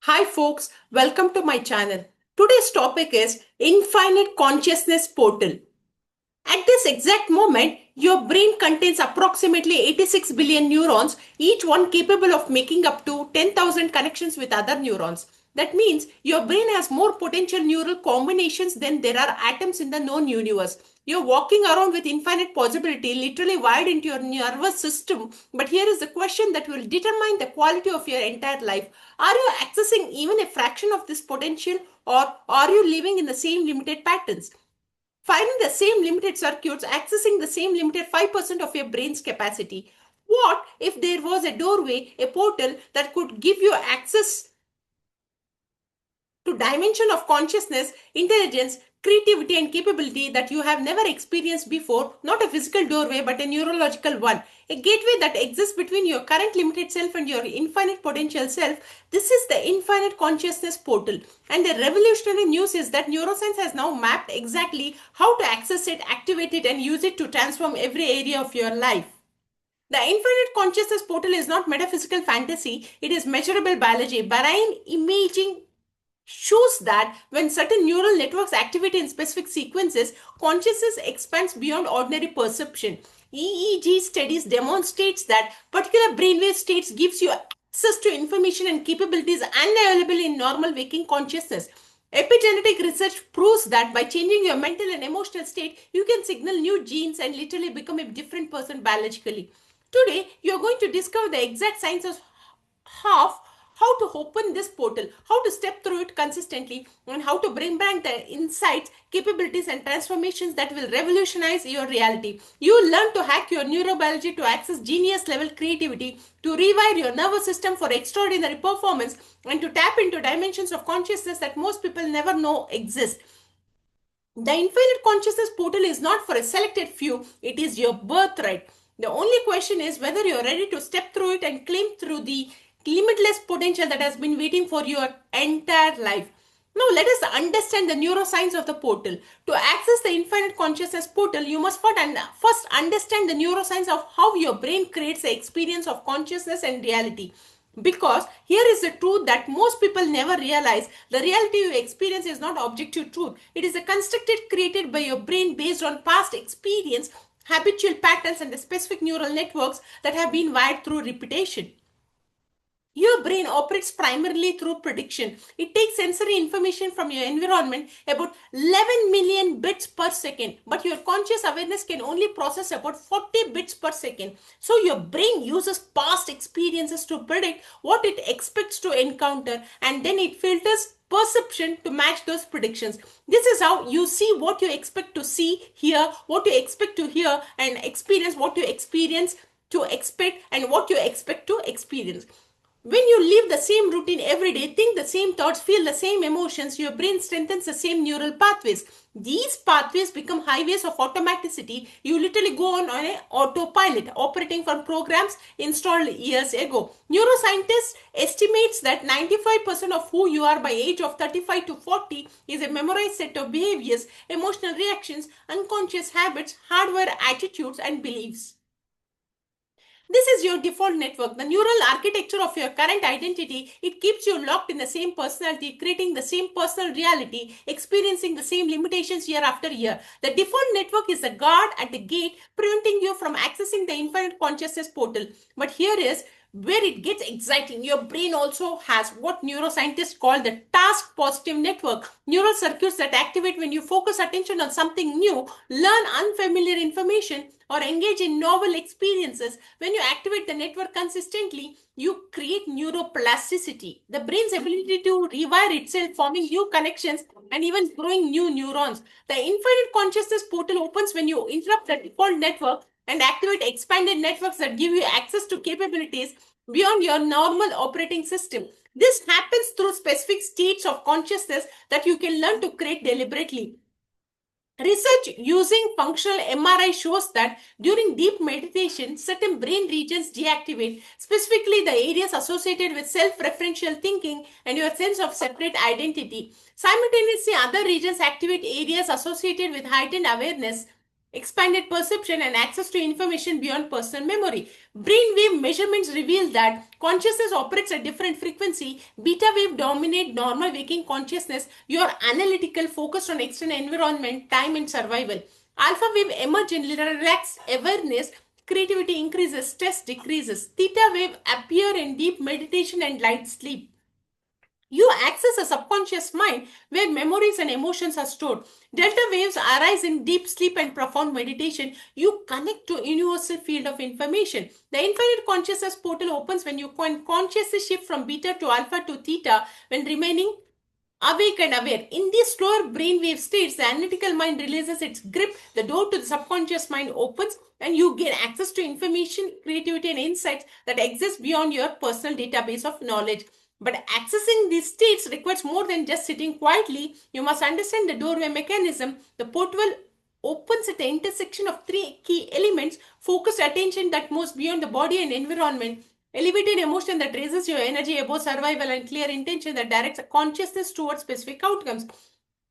Hi folks, welcome to my channel. Today's topic is Infinite Consciousness Portal. At this exact moment, your brain contains approximately 86 billion neurons, each one capable of making up to 10,000 connections with other neurons. That means your brain has more potential neural combinations than there are atoms in the known universe. You're walking around with infinite possibility, literally wired into your nervous system. But here is the question that will determine the quality of your entire life. Are you accessing even a fraction of this potential, or are you living in the same limited patterns? Firing the same limited circuits, accessing the same limited 5% of your brain's capacity. What if there was a doorway, a portal that could give you access to dimension of consciousness, intelligence, creativity and capability that you have never experienced before? Not a physical doorway but a neurological one, a gateway that exists between your current limited self and your infinite potential self. This is the infinite consciousness portal, and the revolutionary news is that neuroscience has now mapped exactly how to access it, activate it and use it to transform every area of your life. The infinite consciousness portal is not metaphysical fantasy, it is measurable biology. Brain imaging shows that when certain neural networks activate in specific sequences, consciousness expands beyond ordinary perception. EEG studies demonstrates that particular brainwave states gives you access to information and capabilities unavailable in normal waking consciousness. Epigenetic research proves that by changing your mental and emotional state, you can signal new genes and literally become a different person biologically. Today, you're going to discover the exact science of half how to open this portal, how to step through it consistently, and how to bring back the insights, capabilities, and transformations that will revolutionize your reality. You will learn to hack your neurobiology to access genius level creativity, to rewire your nervous system for extraordinary performance, and to tap into dimensions of consciousness that most people never know exist. The infinite consciousness portal is not for a selected few, it is your birthright. The only question is whether you're ready to step through it and claim through the limitless potential that has been waiting for your entire life. Now, let us understand the neuroscience of the portal. To access the infinite consciousness portal, you must first understand the neuroscience of how your brain creates the experience of consciousness and reality. Because here is the truth that most people never realize: the reality you experience is not objective truth. It is a constructed created by your brain based on past experience, habitual patterns, and the specific neural networks that have been wired through repetition. Your brain operates primarily through prediction. It takes sensory information from your environment, about 11 million bits per second, but your conscious awareness can only process about 40 bits per second. So your brain uses past experiences to predict what it expects to encounter, and then it filters perception to match those predictions. This is how you see what you expect to see, hear what you expect to hear, and experience what you experience to expect, and what you expect to experience. When you live the same routine every day, think the same thoughts, feel the same emotions, your brain strengthens the same neural pathways. These pathways become highways of automaticity. You literally go on an autopilot, operating from programs installed years ago. Neuroscientists estimates that 95% of who you are by age of 35 to 40 is a memorized set of behaviors, emotional reactions, unconscious habits, hardware attitudes, and beliefs. This is your default network, the neural architecture of your current identity. It keeps you locked in the same personality, creating the same personal reality, experiencing the same limitations year after year. The default network is the guard at the gate, preventing you from accessing the infinite consciousness portal. But here is where it gets exciting. Your brain also has what neuroscientists call the task positive network, neural circuits that activate when you focus attention on something new, learn unfamiliar information, or engage in novel experiences. When you activate the network consistently, you create neuroplasticity, the brain's ability to rewire itself, forming new connections and even growing new neurons. The infinite consciousness portal opens when you interrupt the default network and activate expanded networks that give you access to capabilities beyond your normal operating system. This happens through specific states of consciousness that you can learn to create deliberately. Research using functional MRI shows that during deep meditation, certain brain regions deactivate, specifically the areas associated with self referential thinking and your sense of separate identity. Simultaneously, other regions activate areas associated with heightened awareness, expanded perception, and access to information beyond personal memory. Brainwave measurements reveal that consciousness operates at different frequency. Beta wave dominate normal waking consciousness. You are analytical, focused on external environment, time, and survival. Alpha wave emerge in relaxed awareness. Creativity increases, stress decreases. Theta wave appear in deep meditation and light sleep. You access a subconscious mind where memories and emotions are stored. Delta waves arise in deep sleep and profound meditation. You connect to universal field of information. The infinite consciousness portal opens when you can consciously shift from beta to alpha to theta when remaining awake and aware. In these slower brainwave states, the analytical mind releases its grip, the door to the subconscious mind opens, and you gain access to information, creativity, and insights that exist beyond your personal database of knowledge. But accessing these states requires more than just sitting quietly. You must understand the doorway mechanism. The portal opens at the intersection of three key elements: focused attention that moves beyond the body and environment, elevated emotion that raises your energy above survival, and clear intention that directs consciousness towards specific outcomes.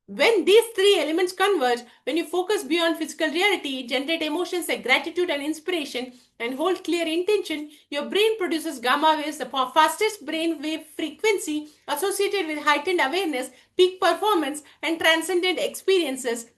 When these three elements converge, when you focus beyond physical reality, generate emotions like gratitude and inspiration, and hold clear intention, your brain produces gamma waves, the fastest brain wave frequency associated with heightened awareness, peak performance, and transcendent experiences.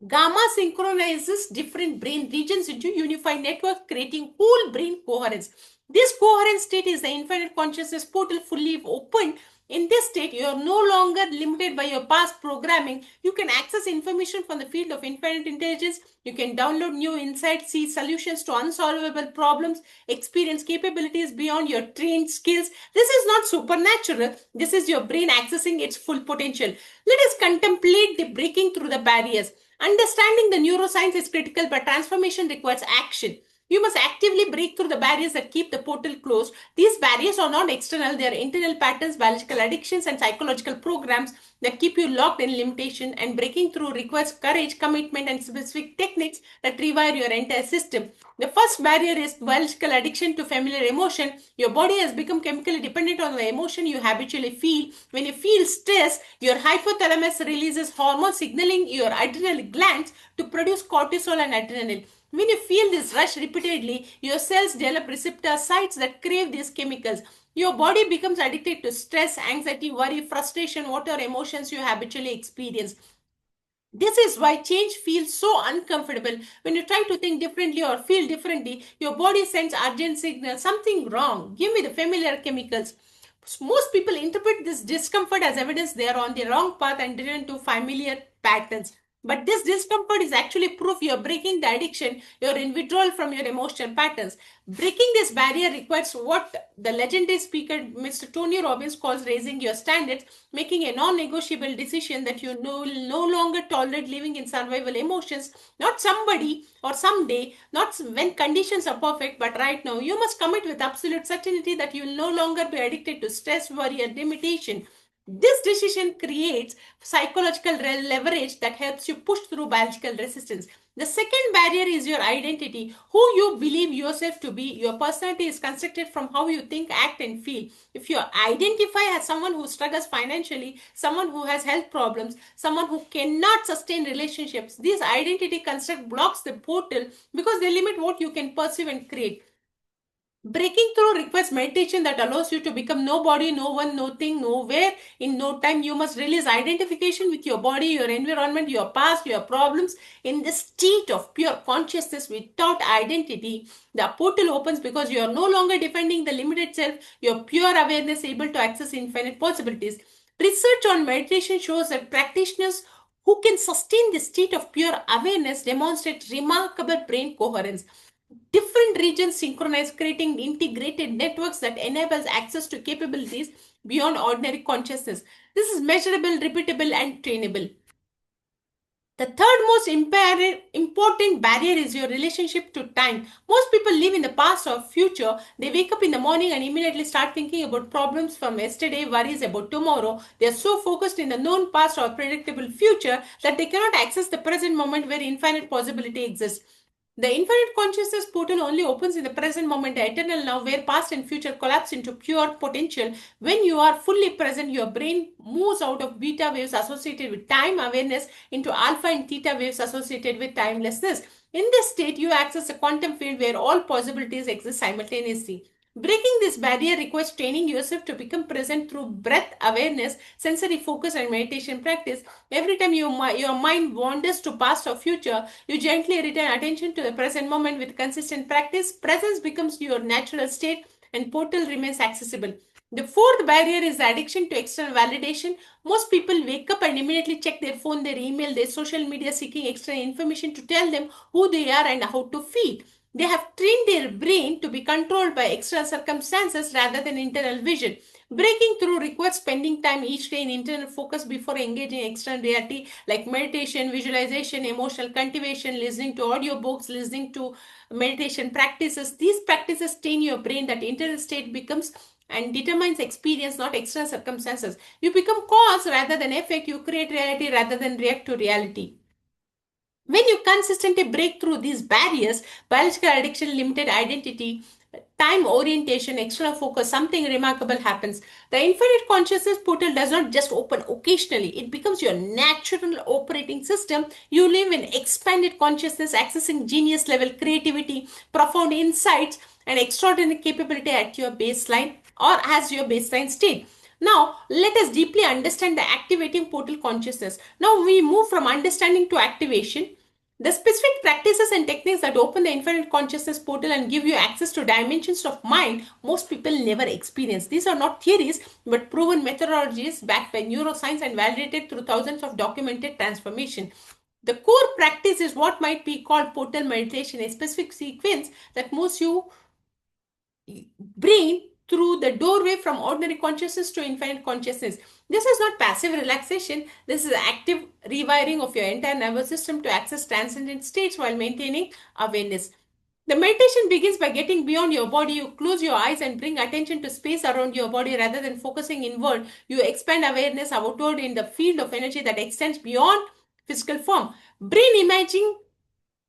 Gamma synchronizes different brain regions into unified network, creating whole brain coherence. This coherent state is the infinite consciousness portal fully opened. In this state, you are no longer limited by your past programming. You can access information from the field of infinite intelligence. You can download new insights, see solutions to unsolvable problems, experience capabilities beyond your trained skills. This is not supernatural. This is your brain accessing its full potential. Let us contemplate the breaking through the barriers. Understanding the neuroscience is critical, but transformation requires action. You must actively break through the barriers that keep the portal closed. These barriers are not external, they are internal patterns, biological addictions, and psychological programs that keep you locked in limitation. And breaking through requires courage, commitment, and specific techniques that rewire your entire system. The first barrier is biological addiction to familiar emotion. Your body has become chemically dependent on the emotion you habitually feel. When you feel stress, your hypothalamus releases hormones signaling your adrenal glands to produce cortisol and adrenaline. When you feel this rush repeatedly, your cells develop receptor sites that crave these chemicals. Your body becomes addicted to stress, anxiety, worry, frustration, whatever emotions you habitually experience. This is why change feels so uncomfortable. When you try to think differently or feel differently, your body sends urgent signals, something wrong. Give me the familiar chemicals. Most people interpret this discomfort as evidence they are on the wrong path and driven to familiar patterns. But this discomfort is actually proof you're breaking the addiction, you're in withdrawal from your emotional patterns. Breaking this barrier requires what the legendary speaker Mr. Tony Robbins calls raising your standards, making a non-negotiable decision that you no longer tolerate living in survival emotions, not somebody or someday, not when conditions are perfect, but right now. You must commit with absolute certainty that you will no longer be addicted to stress, worry, and limitation. This decision creates psychological leverage that helps you push through biological resistance. The second barrier is your identity, who you believe yourself to be. Your personality is constructed from how you think, act, and feel. If you identify as someone who struggles financially, someone who has health problems, someone who cannot sustain relationships, this identity construct blocks the portal because they limit what you can perceive and create. Breaking through requires meditation that allows you to become nobody, no one, nothing, nowhere, in no time. You must release identification with your body, your environment, your past, your problems. In the state of pure consciousness without identity, the portal opens because you are no longer defending the limited self. Your pure awareness able to access infinite possibilities. Research on meditation shows that practitioners who can sustain the state of pure awareness demonstrate remarkable brain coherence. Different regions synchronize, creating integrated networks that enables access to capabilities beyond ordinary consciousness. This is measurable, repeatable, and trainable. The third most important barrier is your relationship to time. Most people live in the past or future. They wake up in the morning and immediately start thinking about problems from yesterday, worries about tomorrow. They are so focused in the known past or predictable future that they cannot access the present moment where infinite possibility exists. The infinite consciousness portal only opens in the present moment, the eternal now, where past and future collapse into pure potential. When you are fully present, your brain moves out of beta waves associated with time awareness into alpha and theta waves associated with timelessness. In this state, you access a quantum field where all possibilities exist simultaneously. Breaking this barrier requires training yourself to become present through breath awareness, sensory focus, and meditation practice. Every time your mind wanders to past or future, you gently return attention to the present moment with consistent practice. Presence becomes your natural state and portal remains accessible. The fourth barrier is the addiction to external validation. Most people wake up and immediately check their phone, their email, their social media seeking external information to tell them who they are and how to feel. They have trained their brain to be controlled by external circumstances rather than internal vision. Breaking through requires spending time each day in internal focus before engaging external reality like meditation, visualization, emotional cultivation, listening to audiobooks, listening to meditation practices. These practices train your brain that internal state becomes and determines experience, not external circumstances. You become cause rather than effect. You create reality rather than react to reality. When you consistently break through these barriers, biological addiction, limited identity, time orientation, external focus, something remarkable happens. The infinite consciousness portal does not just open occasionally, it becomes your natural operating system. You live in expanded consciousness, accessing genius level creativity, profound insights, and extraordinary capability at your baseline or as your baseline state. Now, let us deeply understand the activating portal consciousness. Now, we move from understanding to activation. The specific practices and techniques that open the infinite consciousness portal and give you access to dimensions of mind most people never experience. These are not theories but proven methodologies backed by neuroscience and validated through thousands of documented transformation. The core practice is what might be called portal meditation, a specific sequence that moves you brain through the doorway from ordinary consciousness to infinite consciousness. This is not passive relaxation, this is active rewiring of your entire nervous system to access transcendent states while maintaining awareness. The meditation begins by getting beyond your body. You close your eyes and bring attention to space around your body rather than focusing inward. You expand awareness outward in the field of energy that extends beyond physical form. Brain imaging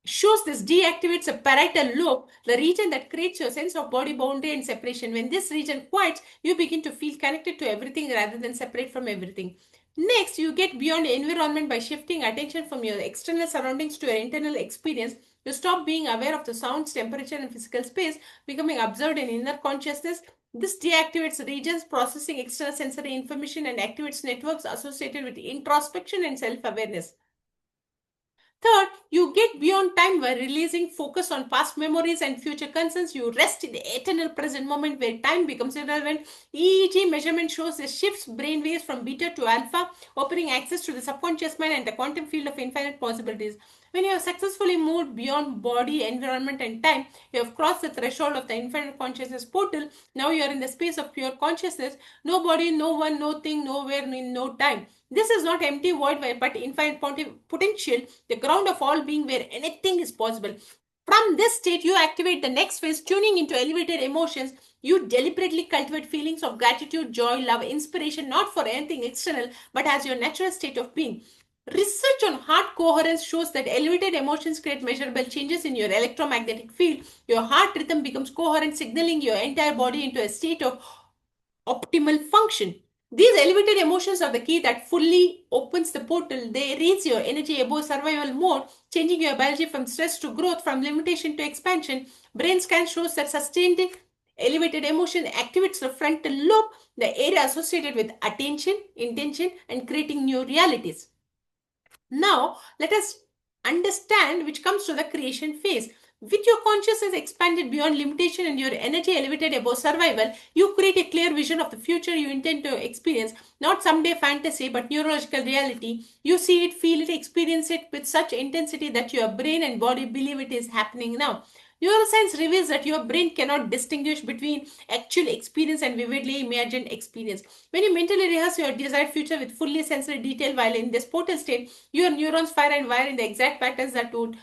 shows this deactivates a parietal lobe, the region that creates your sense of body boundary and separation. When this region quiets, you begin to feel connected to everything rather than separate from everything. Next, you get beyond the environment by shifting attention from your external surroundings to your internal experience. You stop being aware of the sounds, temperature, and physical space, becoming absorbed in inner consciousness. This deactivates regions processing external sensory information and activates networks associated with introspection and self awareness. Third, you get beyond time by releasing focus on past memories and future concerns. You rest in the eternal present moment where time becomes irrelevant. EEG measurement shows the shifts brainwaves from beta to alpha, opening access to the subconscious mind and the quantum field of infinite possibilities. When you have successfully moved beyond body, environment, and time, you have crossed the threshold of the infinite consciousness portal. Now you are in the space of pure consciousness. No body, no one, no thing, nowhere, in no time. This is not empty void but infinite potential, the ground of all being where anything is possible. From this state, you activate the next phase, tuning into elevated emotions. You deliberately cultivate feelings of gratitude, joy, love, inspiration, not for anything external, but as your natural state of being. Research on heart coherence shows that elevated emotions create measurable changes in your electromagnetic field. Your heart rhythm becomes coherent, signaling your entire body into a state of optimal function. These elevated emotions are the key that fully opens the portal. They raise your energy above survival mode, changing your biology from stress to growth, from limitation to expansion. Brain scan shows that sustained elevated emotion activates the frontal lobe, the area associated with attention, intention, and creating new realities. Now, let us understand which comes to the creation phase. With your consciousness expanded beyond limitation and your energy elevated above survival, you create a clear vision of the future you intend to experience, not someday fantasy but neurological reality. You see it, feel it, experience it with such intensity that your brain and body believe it is happening now. Neuroscience reveals that your brain cannot distinguish between actual experience and vividly imagined experience. When you mentally rehearse your desired future with fully sensory detail while in this portal state, your neurons fire and wire in the exact patterns that would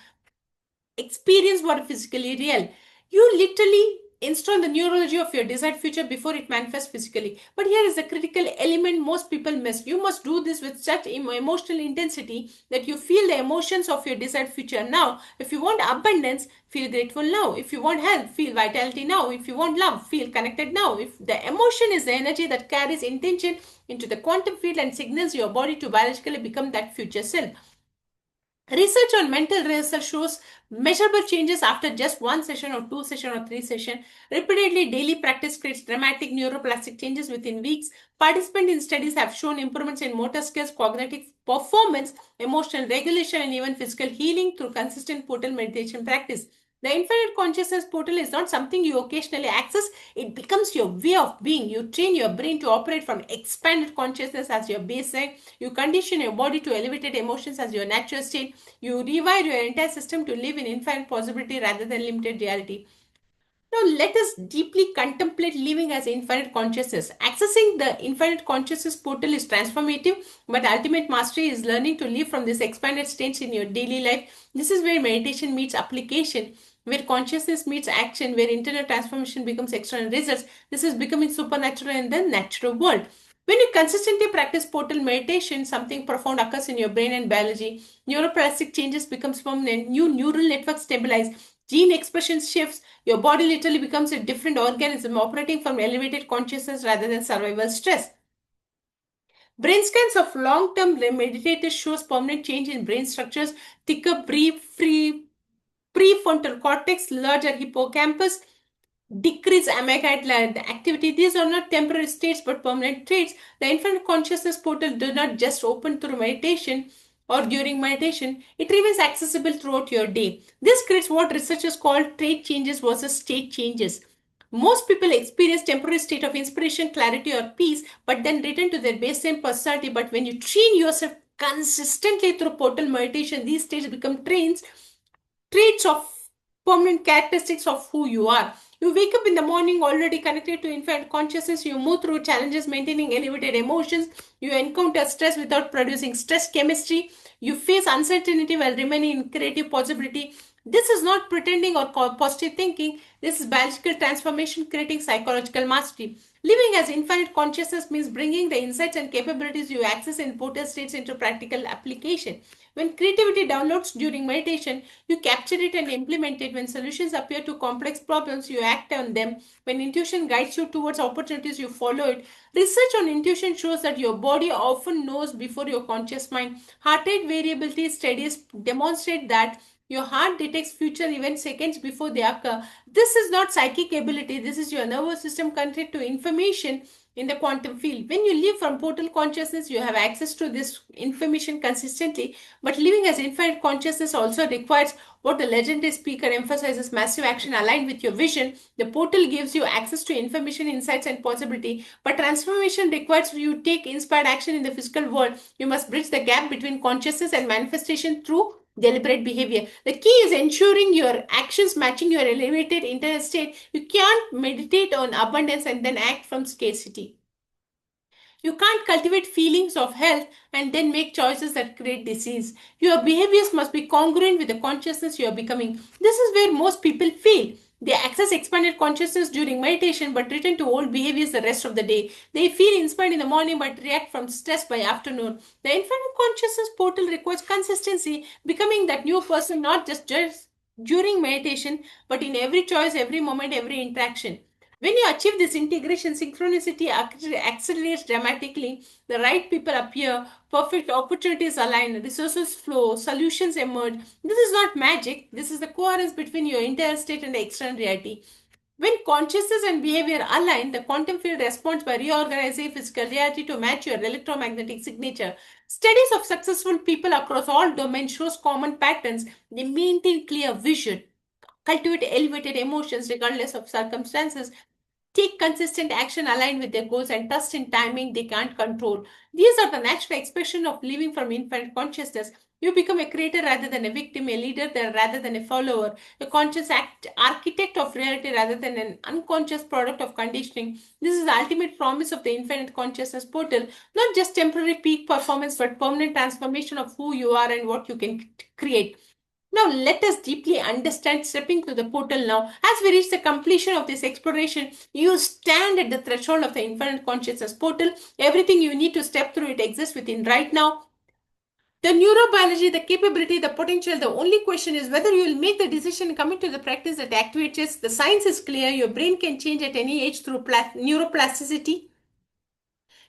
experience what is physically real. You literally install the neurology of your desired future before it manifests physically. But here is the critical element most people miss. You must do this with such emotional intensity that you feel the emotions of your desired future now. If you want abundance, feel grateful now. If you want health, feel vitality now. If you want love, feel connected now. If the emotion is the energy that carries intention into the quantum field and signals your body to biologically become that future self. Research on mental rehearsal shows measurable changes after just one session or two session or three session. Repeatedly daily practice creates dramatic neuroplastic changes within weeks. Participants in studies have shown improvements in motor skills, cognitive performance, emotional regulation, and even physical healing through consistent portal meditation practice. The infinite consciousness portal is not something you occasionally access, it becomes your way of being. You train your brain to operate from expanded consciousness as your baseline. You condition your body to elevated emotions as your natural state. You rewire your entire system to live in infinite possibility rather than limited reality. Now, let us deeply contemplate living as infinite consciousness. Accessing the infinite consciousness portal is transformative, but ultimate mastery is learning to live from this expanded state in your daily life. This is where meditation meets application, where consciousness meets action, where internal transformation becomes external results. This is becoming supernatural in the natural world. When you consistently practice portal meditation, something profound occurs in your brain and biology. Neuroplastic changes becomes permanent. New neural networks stabilize. Gene expression shifts. Your body literally becomes a different organism operating from elevated consciousness rather than survival stress. Brain scans of long-term meditators shows permanent change in brain structures, thicker free prefrontal cortex, larger hippocampus, decrease amygdala activity. These are not temporary states but permanent traits. The infinite consciousness portal does not just open through meditation or during meditation, it remains accessible throughout your day. This creates what researchers call trait changes versus state changes. Most people experience temporary state of inspiration, clarity, or peace, but then return to their baseline personality. But when you train yourself consistently through portal meditation, these states become traits of permanent characteristics of who you are. You wake up in the morning already connected to infinite consciousness. You move through challenges maintaining elevated emotions. You encounter stress without producing stress chemistry. You face uncertainty while remaining in creative possibility. This is not pretending or positive thinking. This is biological transformation creating psychological mastery. Living as infinite consciousness means bringing the insights and capabilities you access in portal states into practical application. When creativity downloads during meditation, you capture it and implement it. When solutions appear to complex problems, you act on them. When intuition guides you towards opportunities, you follow it. Research on intuition shows that your body often knows before your conscious mind. Heart rate variability studies demonstrate that your heart detects future events seconds before they occur. This is not psychic ability, this is your nervous system connected to information in the quantum field. When you live from portal consciousness, you have access to this information consistently. But living as infinite consciousness also requires what the legendary speaker emphasizes massive action aligned with your vision. The portal gives you access to information, insights, and possibility. But transformation requires you take inspired action in the physical world. You must bridge the gap between consciousness and manifestation through deliberate behavior. The key is ensuring your actions matching your elevated internal state. You can't meditate on abundance and then act from scarcity. You can't cultivate feelings of health and then make choices that create disease. Your behaviors must be congruent with the consciousness you are becoming. This is where most people fail. They access expanded consciousness during meditation but return to old behaviors the rest of the day. They feel inspired in the morning but react from stress by afternoon. The infinite consciousness portal requires consistency, becoming that new person not just during meditation but in every choice, every moment, every interaction. When you achieve this integration, synchronicity accelerates dramatically. The right people appear, perfect opportunities align, resources flow, solutions emerge. This is not magic, this is the coherence between your internal state and the external reality. When consciousness and behavior align, the quantum field responds by reorganizing physical reality to match your electromagnetic signature. Studies of successful people across all domains shows common patterns. They maintain clear vision, cultivate elevated emotions regardless of circumstances, take consistent action aligned with their goals, and trust in timing they can't control. These are the natural expression of living from infinite consciousness. You become a creator rather than a victim, a leader rather than a follower, a conscious architect of reality rather than an unconscious product of conditioning. This is the ultimate promise of the infinite consciousness portal, not just temporary peak performance, but permanent transformation of who you are and what you can create. Now, let us deeply understand stepping through the portal now. As we reach the completion of this exploration, you stand at the threshold of the infinite consciousness portal. Everything you need to step through it exists within right now. The neurobiology, the capability, the potential, the only question is whether you will make the decision coming to the practice that activates it. The science is clear. Your brain can change at any age through neuroplasticity.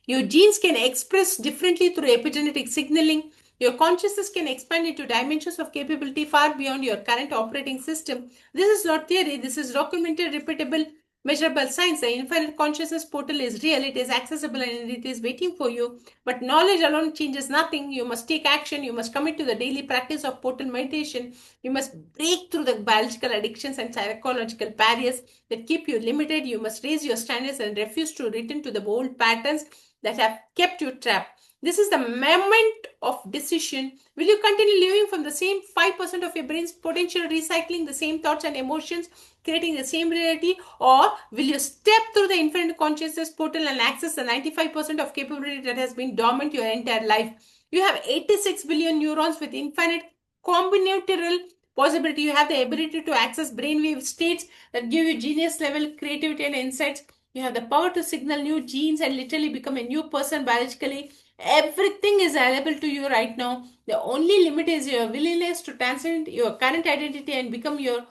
Your genes can express differently through epigenetic signaling. Your consciousness can expand into dimensions of capability far beyond your current operating system. This is not theory, this is documented, repeatable, measurable science. The infinite consciousness portal is real, it is accessible, and it is waiting for you. But knowledge alone changes nothing. You must take action, you must commit to the daily practice of portal meditation. You must break through the biological addictions and psychological barriers that keep you limited. You must raise your standards and refuse to return to the old patterns that have kept you trapped. This is the moment of decision. Will you continue living from the same 5% of your brain's potential, recycling the same thoughts and emotions, creating the same reality, or will you step through the infinite consciousness portal and access the 95% of capability that has been dormant your entire life? You have 86 billion neurons with infinite combinatorial possibility. You have the ability to access brainwave states that give you genius level creativity and insights. You have the power to signal new genes and literally become a new person biologically. Everything is available to you right now. The only limit is your willingness to transcend your current identity and become your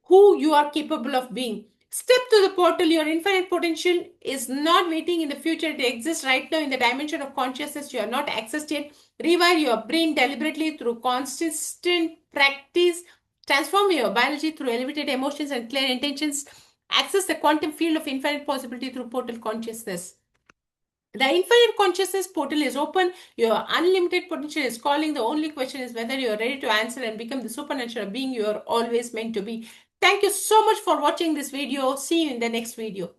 who you are capable of being. Step to the portal. Your infinite potential is not waiting in the future. It exists right now in the dimension of consciousness you have not accessed yet. Rewire your brain deliberately through consistent practice. Transform your biology through elevated emotions and clear intentions. Access the quantum field of infinite possibility through portal consciousness. The infinite consciousness portal is open. Your unlimited potential is calling. The only question is whether you are ready to answer and become the supernatural being you are always meant to be. Thank you so much for watching this video. See you in the next video.